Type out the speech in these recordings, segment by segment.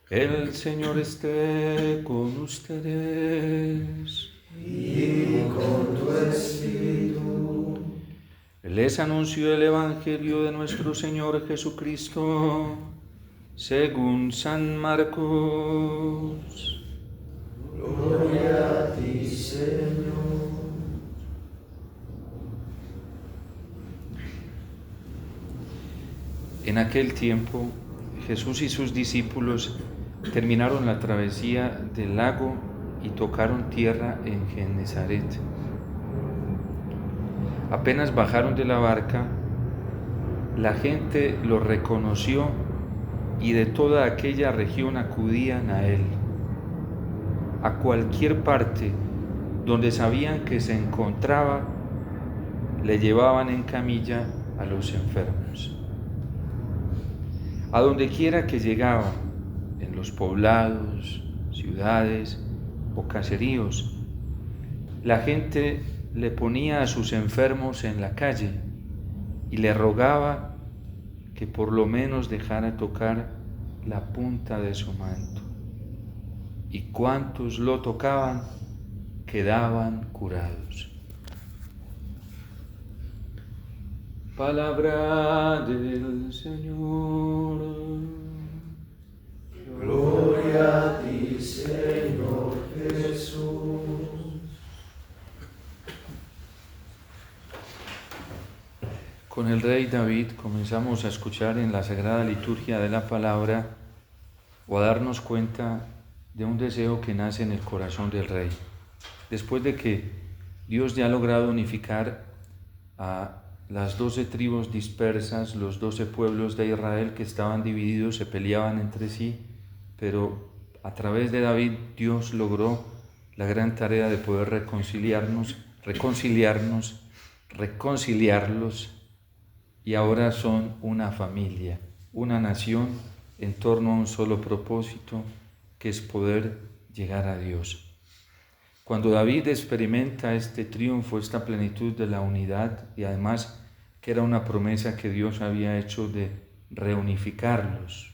El Señor esté con ustedes. Y con tu espíritu. Les anuncio el Evangelio de nuestro Señor Jesucristo, según San Marcos. Gloria a ti, Señor. En aquel tiempo, Jesús y sus discípulos terminaron la travesía del lago y tocaron tierra en Genesaret. Apenas bajaron de la barca, la gente los reconoció y de toda aquella región acudían a él. A cualquier parte donde sabían que se encontraba, le llevaban en camilla a los enfermos. A donde quiera que llegaba, en los poblados, ciudades o caseríos, la gente le ponía a sus enfermos en la calle y le rogaba que por lo menos dejara tocar la punta de su manto. Y cuantos lo tocaban quedaban curados. Palabra del Señor. Gloria a ti, Señor Jesús. Con el rey David comenzamos a escuchar en la Sagrada Liturgia de la Palabra o a darnos cuenta de un deseo que nace en el corazón del rey. Después de que Dios ya ha logrado unificar a las 12 tribus dispersas, los 12 pueblos de Israel que estaban divididos, se peleaban entre sí, pero a través de David Dios logró la gran tarea de poder reconciliarlos, y ahora son una familia, una nación en torno a un solo propósito, que es poder llegar a Dios. Cuando David experimenta este triunfo, esta plenitud de la unidad, y además que era una promesa que Dios había hecho de reunificarlos,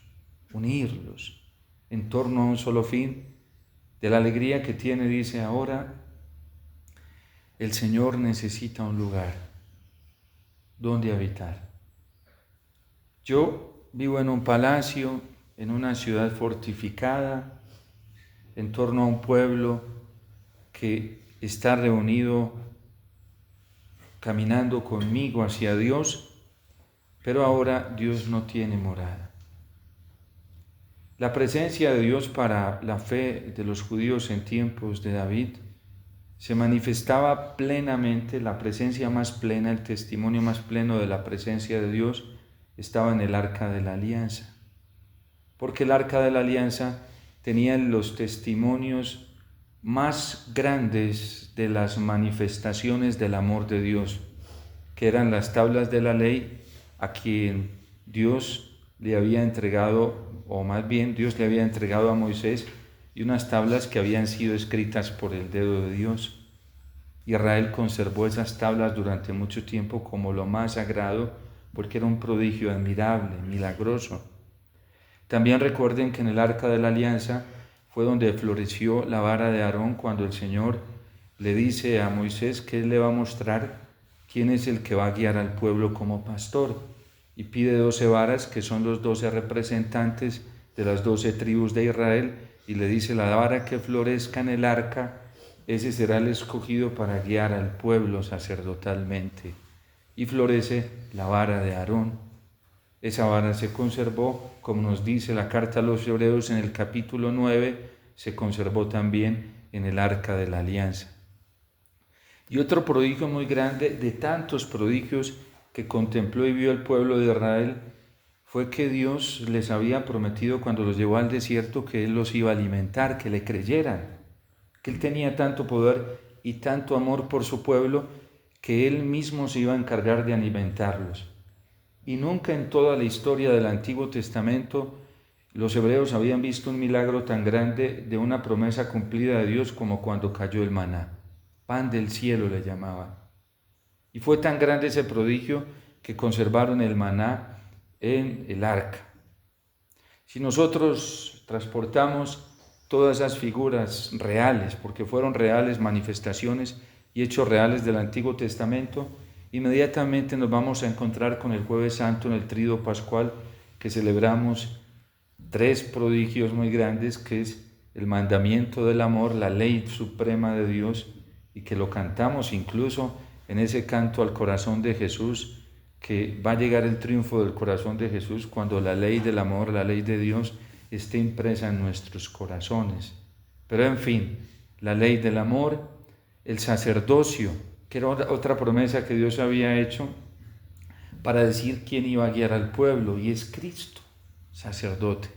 unirlos en torno a un solo fin, de la alegría que tiene, dice: ahora el Señor necesita un lugar donde habitar. Yo vivo en un palacio, en una ciudad fortificada, en torno a un pueblo que está reunido caminando conmigo hacia Dios, pero ahora Dios no tiene morada. La presencia de Dios para la fe de los judíos en tiempos de David se manifestaba plenamente, la presencia más plena, el testimonio más pleno de la presencia de Dios estaba en el Arca de la Alianza, porque el Arca de la Alianza tenía los testimonios más grandes de las manifestaciones del amor de Dios, que eran las tablas de la ley a quien Dios le había entregado, o más bien Dios le había entregado a Moisés, y unas tablas que habían sido escritas por el dedo de Dios. Israel conservó esas tablas durante mucho tiempo como lo más sagrado, porque era un prodigio admirable, milagroso. También recuerden que en el Arca de la Alianza fue donde floreció la vara de Aarón, cuando el Señor le dice a Moisés que Él le va a mostrar quién es el que va a guiar al pueblo como pastor, y pide 12 varas, que son los 12 representantes de las 12 tribus de Israel, y le dice: la vara que florezca en el arca, ese será el escogido para guiar al pueblo sacerdotalmente. Y florece la vara de Aarón. Esa vara se conservó, como nos dice la carta a los Hebreos en el capítulo 9, se conservó también en el Arca de la Alianza. Y otro prodigio muy grande, de tantos prodigios que contempló y vio el pueblo de Israel, fue que Dios les había prometido cuando los llevó al desierto que Él los iba a alimentar, que le creyeran, que Él tenía tanto poder y tanto amor por su pueblo que Él mismo se iba a encargar de alimentarlos. Y nunca en toda la historia del Antiguo Testamento los hebreos habían visto un milagro tan grande de una promesa cumplida de Dios como cuando cayó el maná. Pan del cielo le llamaban. Y fue tan grande ese prodigio que conservaron el maná en el arca. Si nosotros transportamos todas esas figuras reales, porque fueron reales manifestaciones y hechos reales del Antiguo Testamento, inmediatamente nos vamos a encontrar con el Jueves Santo en el Tríodo Pascual, que celebramos 3 prodigios muy grandes, que es el mandamiento del amor, la ley suprema de Dios, y que lo cantamos incluso en ese canto al corazón de Jesús, que va a llegar el triunfo del corazón de Jesús cuando la ley del amor, la ley de Dios, esté impresa en nuestros corazones. Pero en fin, la ley del amor, el sacerdocio, que era otra promesa que Dios había hecho para decir quién iba a guiar al pueblo, y es Cristo, sacerdote.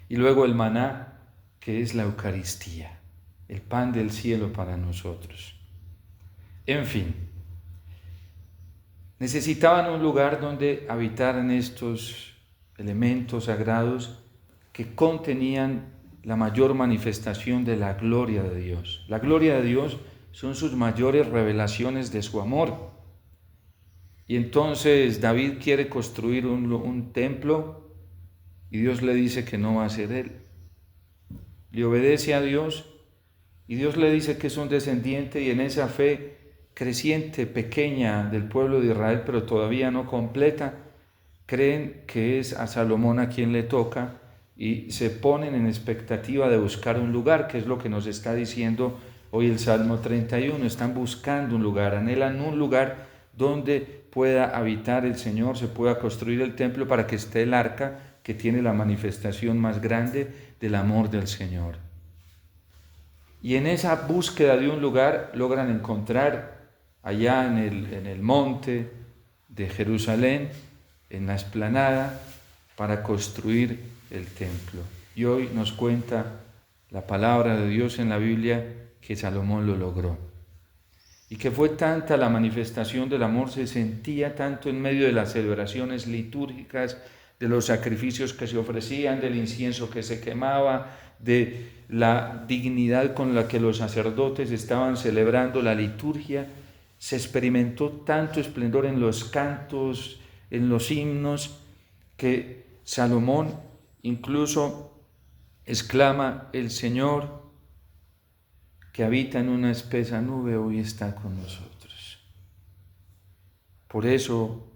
Y luego el maná, que es la Eucaristía, el pan del cielo para nosotros. En fin, necesitaban un lugar donde habitaran estos elementos sagrados que contenían la mayor manifestación de la gloria de Dios. La gloria de Dios son sus mayores revelaciones de su amor. Y entonces David quiere construir un templo y Dios le dice que no va a ser él. Le obedece a Dios y Dios le dice que es un descendiente, y en esa fe creciente, pequeña del pueblo de Israel, pero todavía no completa, creen que es a Salomón a quien le toca y se ponen en expectativa de buscar un lugar, que es lo que nos está diciendo hoy el Salmo 31. Están buscando un lugar, anhelan un lugar donde pueda habitar el Señor, se pueda construir el templo para que esté el arca, que tiene la manifestación más grande del amor del Señor. Y en esa búsqueda de un lugar logran encontrar allá en el monte de Jerusalén, en la explanada, para construir el templo. Y hoy nos cuenta la palabra de Dios en la Biblia que Salomón lo logró. Y que fue tanta la manifestación del amor, se sentía tanto en medio de las celebraciones litúrgicas, de los sacrificios que se ofrecían, del incienso que se quemaba, de la dignidad con la que los sacerdotes estaban celebrando la liturgia. Se experimentó tanto esplendor en los cantos, en los himnos, que Salomón incluso exclama: el Señor que habita en una espesa nube hoy está con nosotros. Por eso,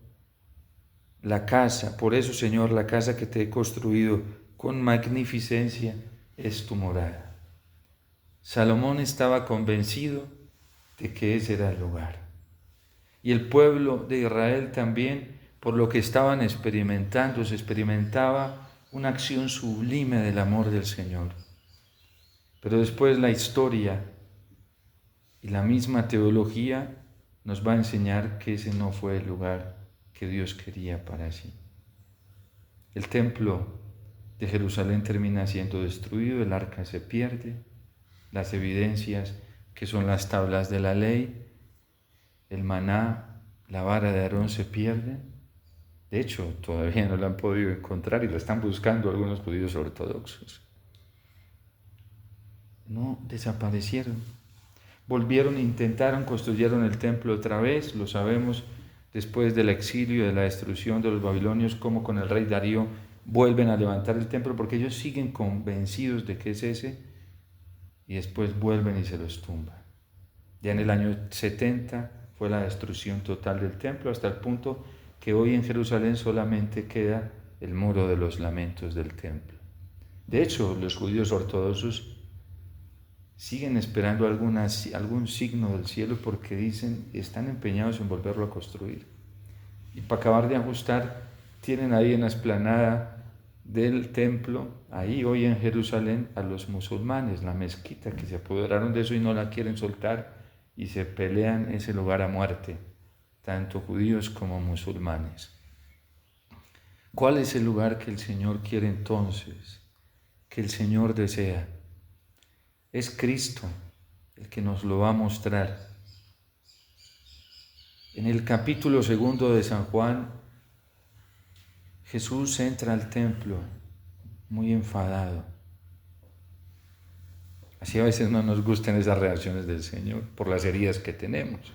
Señor, la casa que te he construido con magnificencia es tu morada. Salomón estaba convencido de que ese era el lugar. Y el pueblo de Israel también, por lo que estaban experimentando, se experimentaba una acción sublime del amor del Señor. Pero después la historia y la misma teología nos va a enseñar que ese no fue el lugar que Dios quería para sí. El templo de Jerusalén termina siendo destruido, el arca se pierde, las evidencias que son las tablas de la ley, el maná, la vara de Aarón se pierden. De hecho, todavía no la han podido encontrar y la están buscando algunos judíos ortodoxos. No, desaparecieron. Volvieron, intentaron, construyeron el templo otra vez, lo sabemos, después del exilio y de la destrucción de los babilonios, como con el rey Darío vuelven a levantar el templo, porque ellos siguen convencidos de que es ese, y después vuelven y se los tumban. Ya en el año 70 fue la destrucción total del templo, hasta el punto que hoy en Jerusalén solamente queda el muro de los lamentos del templo. De hecho, los judíos ortodoxos siguen esperando algún signo del cielo, porque dicen, están empeñados en volverlo a construir. Y para acabar de ajustar, tienen ahí en la explanada del templo, ahí hoy en Jerusalén, a los musulmanes, la mezquita, que se apoderaron de eso y no la quieren soltar, y se pelean ese lugar a muerte, tanto judíos como musulmanes. ¿Cuál es el lugar que el Señor quiere entonces, que el Señor desea? Es Cristo el que nos lo va a mostrar. En el capítulo 2 de San Juan, Jesús entra al templo muy enfadado. Así a veces no nos gustan esas reacciones del Señor por las heridas que tenemos.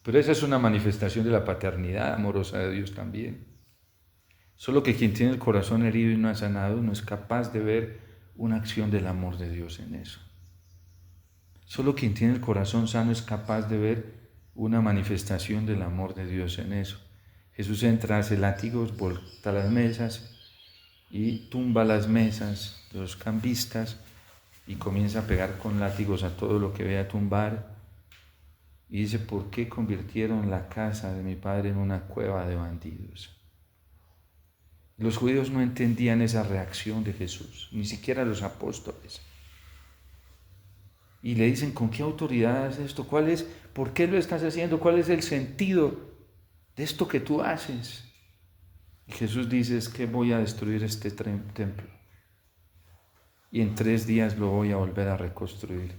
Pero esa es una manifestación de la paternidad amorosa de Dios también. Solo que quien tiene el corazón herido y no ha sanado no es capaz de ver una acción del amor de Dios en eso. Solo quien tiene el corazón sano es capaz de ver una manifestación del amor de Dios en eso. Jesús entra, hace látigos, volta las mesas y tumba las mesas de los cambistas y comienza a pegar con látigos a todo lo que vea tumbar. Y dice, ¿por qué convirtieron la casa de mi padre en una cueva de bandidos? Los judíos no entendían esa reacción de Jesús, ni siquiera los apóstoles. Y le dicen, ¿con qué autoridad haces esto? ¿Por qué lo estás haciendo? ¿Cuál es el sentido de esto que tú haces? Y Jesús dice, es que voy a destruir este templo. Y en 3 días lo voy a volver a reconstruir.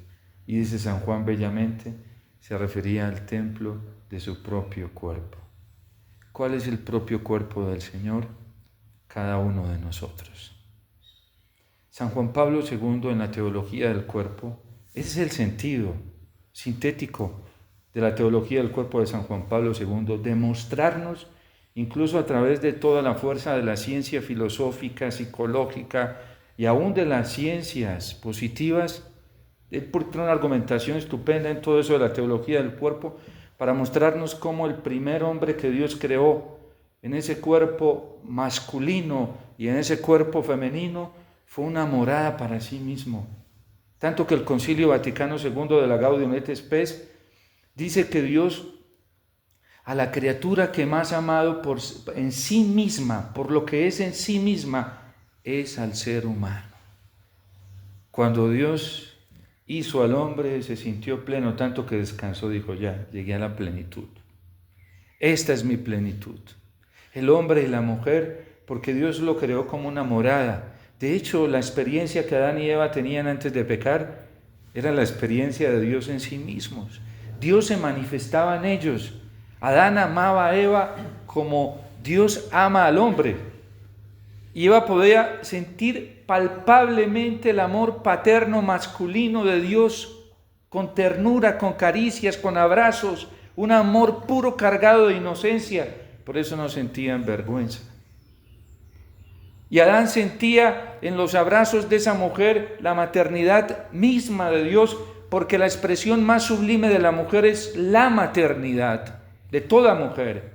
Y dice San Juan bellamente, se refería al templo de su propio cuerpo. ¿Cuál es el propio cuerpo del Señor? Cada uno de nosotros. San Juan Pablo II en la teología del cuerpo, ese es el sentido sintético de la teología del cuerpo de San Juan Pablo II, demostrarnos, incluso a través de toda la fuerza de la ciencia filosófica, psicológica y aún de las ciencias positivas, él tiene una argumentación estupenda en todo eso de la teología del cuerpo, para mostrarnos cómo el primer hombre que Dios creó en ese cuerpo masculino y en ese cuerpo femenino fue una morada para sí mismo. Tanto que el Concilio Vaticano II de la Gaudium et Spes dice que Dios a la criatura que más ha amado en sí misma, por lo que es en sí misma, es al ser humano. Cuando Dios hizo al hombre, se sintió pleno, tanto que descansó, dijo, ya, llegué a la plenitud. Esta es mi plenitud. El hombre y la mujer, porque Dios lo creó como una morada. De hecho, la experiencia que Adán y Eva tenían antes de pecar era la experiencia de Dios en sí mismos. Dios se manifestaba en ellos. Adán amaba a Eva como Dios ama al hombre. Y Eva podía sentir palpablemente el amor paterno masculino de Dios, con ternura, con caricias, con abrazos, un amor puro cargado de inocencia. Por eso no sentían vergüenza. Y Adán sentía en los abrazos de esa mujer la maternidad misma de Dios, porque la expresión más sublime de la mujer es la maternidad de toda mujer.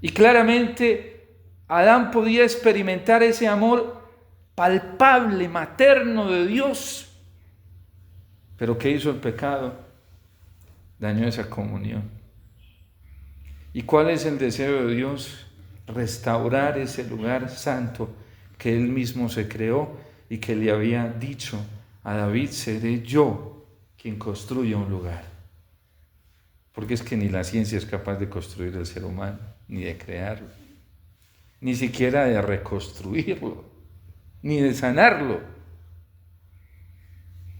Y claramente Adán podía experimentar ese amor palpable, materno de Dios. Pero ¿qué hizo el pecado? Dañó esa comunión. ¿Y cuál es el deseo de Dios? Restaurar ese lugar santo que Él mismo se creó y que le había dicho a David, seré yo quien construya un lugar. Porque es que ni la ciencia es capaz de construir el ser humano, ni de crearlo, ni siquiera de reconstruirlo, ni de sanarlo.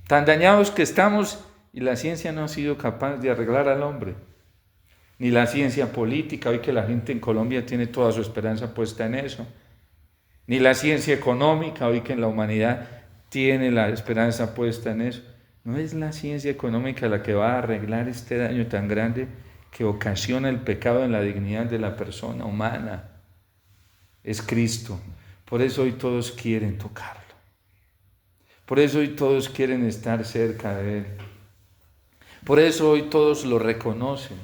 Tan dañados que estamos y la ciencia no ha sido capaz de arreglar al hombre. Ni la ciencia política, hoy que la gente en Colombia tiene toda su esperanza puesta en eso. Ni la ciencia económica, hoy que en la humanidad tiene la esperanza puesta en eso. No es la ciencia económica la que va a arreglar este daño tan grande que ocasiona el pecado en la dignidad de la persona humana. Es Cristo. Por eso hoy todos quieren tocarlo. Por eso hoy todos quieren estar cerca de Él. Por eso hoy todos lo reconocen.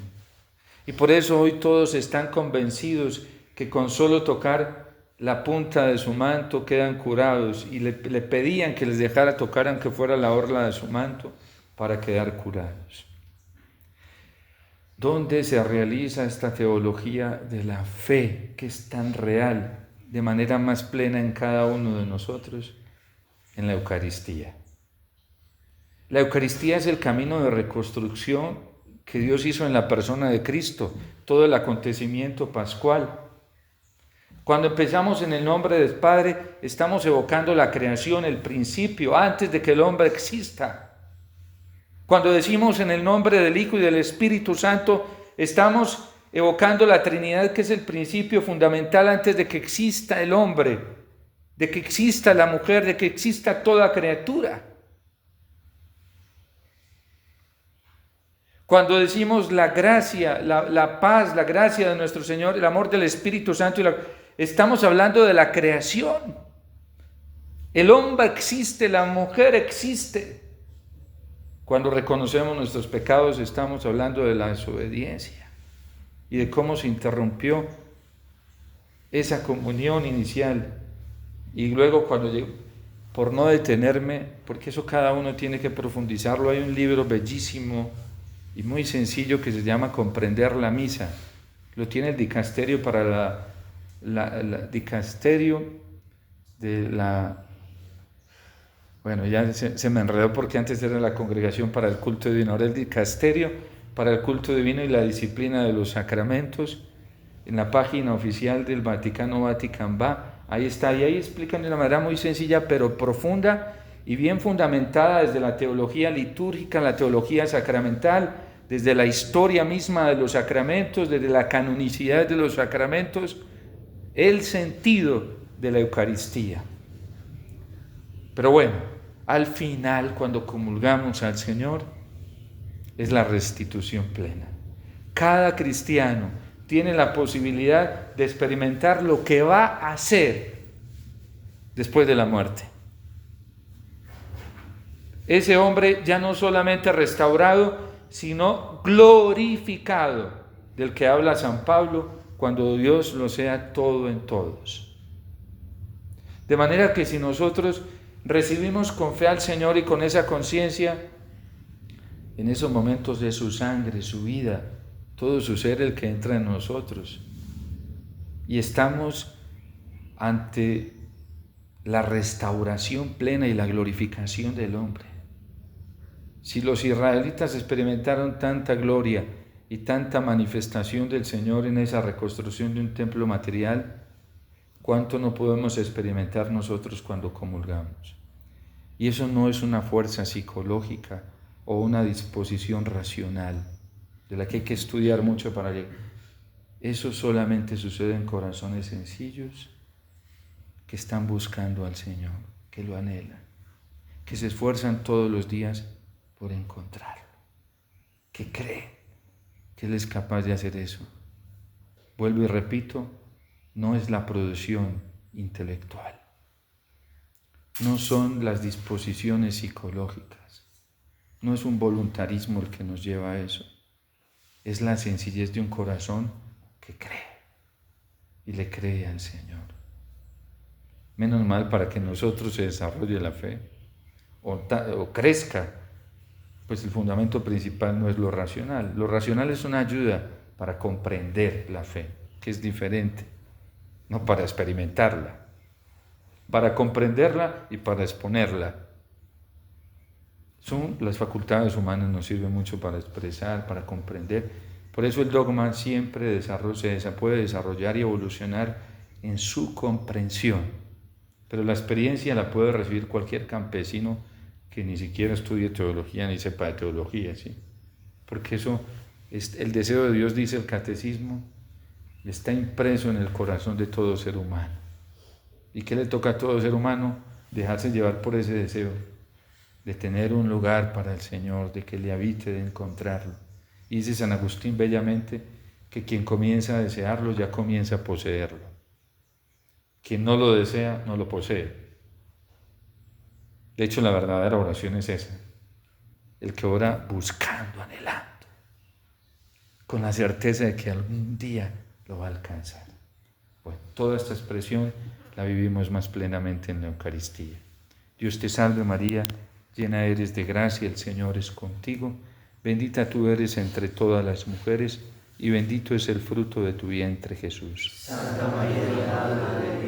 Y por eso hoy todos están convencidos que con solo tocar la punta de su manto quedan curados, y le pedían que les dejara tocar aunque fuera la orla de su manto para quedar curados. ¿Dónde se realiza esta teología de la fe que es tan real, de manera más plena en cada uno de nosotros? En la Eucaristía. La Eucaristía es el camino de reconstrucción que Dios hizo en la persona de Cristo, todo el acontecimiento pascual. Cuando empezamos en el nombre del Padre, estamos evocando la creación, el principio, antes de que el hombre exista. Cuando decimos en el nombre del Hijo y del Espíritu Santo, estamos evocando la Trinidad, que es el principio fundamental antes de que exista el hombre, de que exista la mujer, de que exista toda criatura. Cuando decimos la gracia, la paz, la gracia de nuestro Señor, el amor del Espíritu Santo, estamos hablando de la creación. El hombre existe, la mujer existe. Cuando reconocemos nuestros pecados, estamos hablando de la desobediencia y de cómo se interrumpió esa comunión inicial. Y luego cuando llego, por no detenerme, porque eso cada uno tiene que profundizarlo, hay un libro bellísimo y muy sencillo que se llama Comprender la Misa. Lo tiene el dicasterio para dicasterio de la... Bueno, ya se me enredó porque antes era la Congregación para el Culto Divino, ahora el dicasterio para el Culto Divino y la Disciplina de los Sacramentos, en la página oficial del Vaticano, Vatican Va. Ahí está, y ahí explican de una manera muy sencilla, pero profunda y bien fundamentada desde la teología litúrgica, la teología sacramental, desde la historia misma de los sacramentos, desde la canonicidad de los sacramentos, el sentido de la Eucaristía. Pero bueno, al final, cuando comulgamos al Señor, es la restitución plena. Cada cristiano tiene la posibilidad de experimentar lo que va a hacer después de la muerte. Ese hombre ya no solamente restaurado, sino glorificado, del que habla San Pablo, cuando Dios lo sea todo en todos. De manera que si nosotros recibimos con fe al Señor y con esa conciencia, en esos momentos de su sangre, su vida, todo su ser el que entra en nosotros, y estamos ante la restauración plena y la glorificación del hombre. Si los israelitas experimentaron tanta gloria y tanta manifestación del Señor en esa reconstrucción de un templo material, ¿cuánto no podemos experimentar nosotros cuando comulgamos? Y eso no es una fuerza psicológica o una disposición racional, de la que hay que estudiar mucho para llegar. Eso solamente sucede en corazones sencillos que están buscando al Señor, que lo anhelan, que se esfuerzan todos los días por encontrarlo, que creen que Él es capaz de hacer eso. Vuelvo y repito, no es la producción intelectual, no son las disposiciones psicológicas, no es un voluntarismo el que nos lleva a eso. Es la sencillez de un corazón que cree y le cree al Señor. Menos mal para que nosotros se desarrolle la fe o crezca, pues el fundamento principal no es lo racional. Lo racional es una ayuda para comprender la fe, que es diferente, no para experimentarla, para comprenderla y para exponerla. Las facultades humanas nos sirven mucho para expresar, para comprender. Por eso el dogma siempre puede desarrollar y evolucionar en su comprensión. Pero la experiencia la puede recibir cualquier campesino que ni siquiera estudie teología ni sepa de teología, ¿sí? Porque eso es el deseo de Dios, dice el catecismo, está impreso en el corazón de todo ser humano. ¿Y qué le toca a todo ser humano? Dejarse llevar por ese deseo de tener un lugar para el Señor, de que le habite, de encontrarlo. Y dice San Agustín bellamente que quien comienza a desearlo ya comienza a poseerlo. Quien no lo desea, no lo posee. De hecho, la verdadera oración es esa. El que ora buscando, anhelando, con la certeza de que algún día lo va a alcanzar. Bueno, toda esta expresión la vivimos más plenamente en la Eucaristía. Dios te salve María, llena eres de gracia, el Señor es contigo. Bendita tú eres entre todas las mujeres y bendito es el fruto de tu vientre, Jesús. Santa María, Madre de Dios,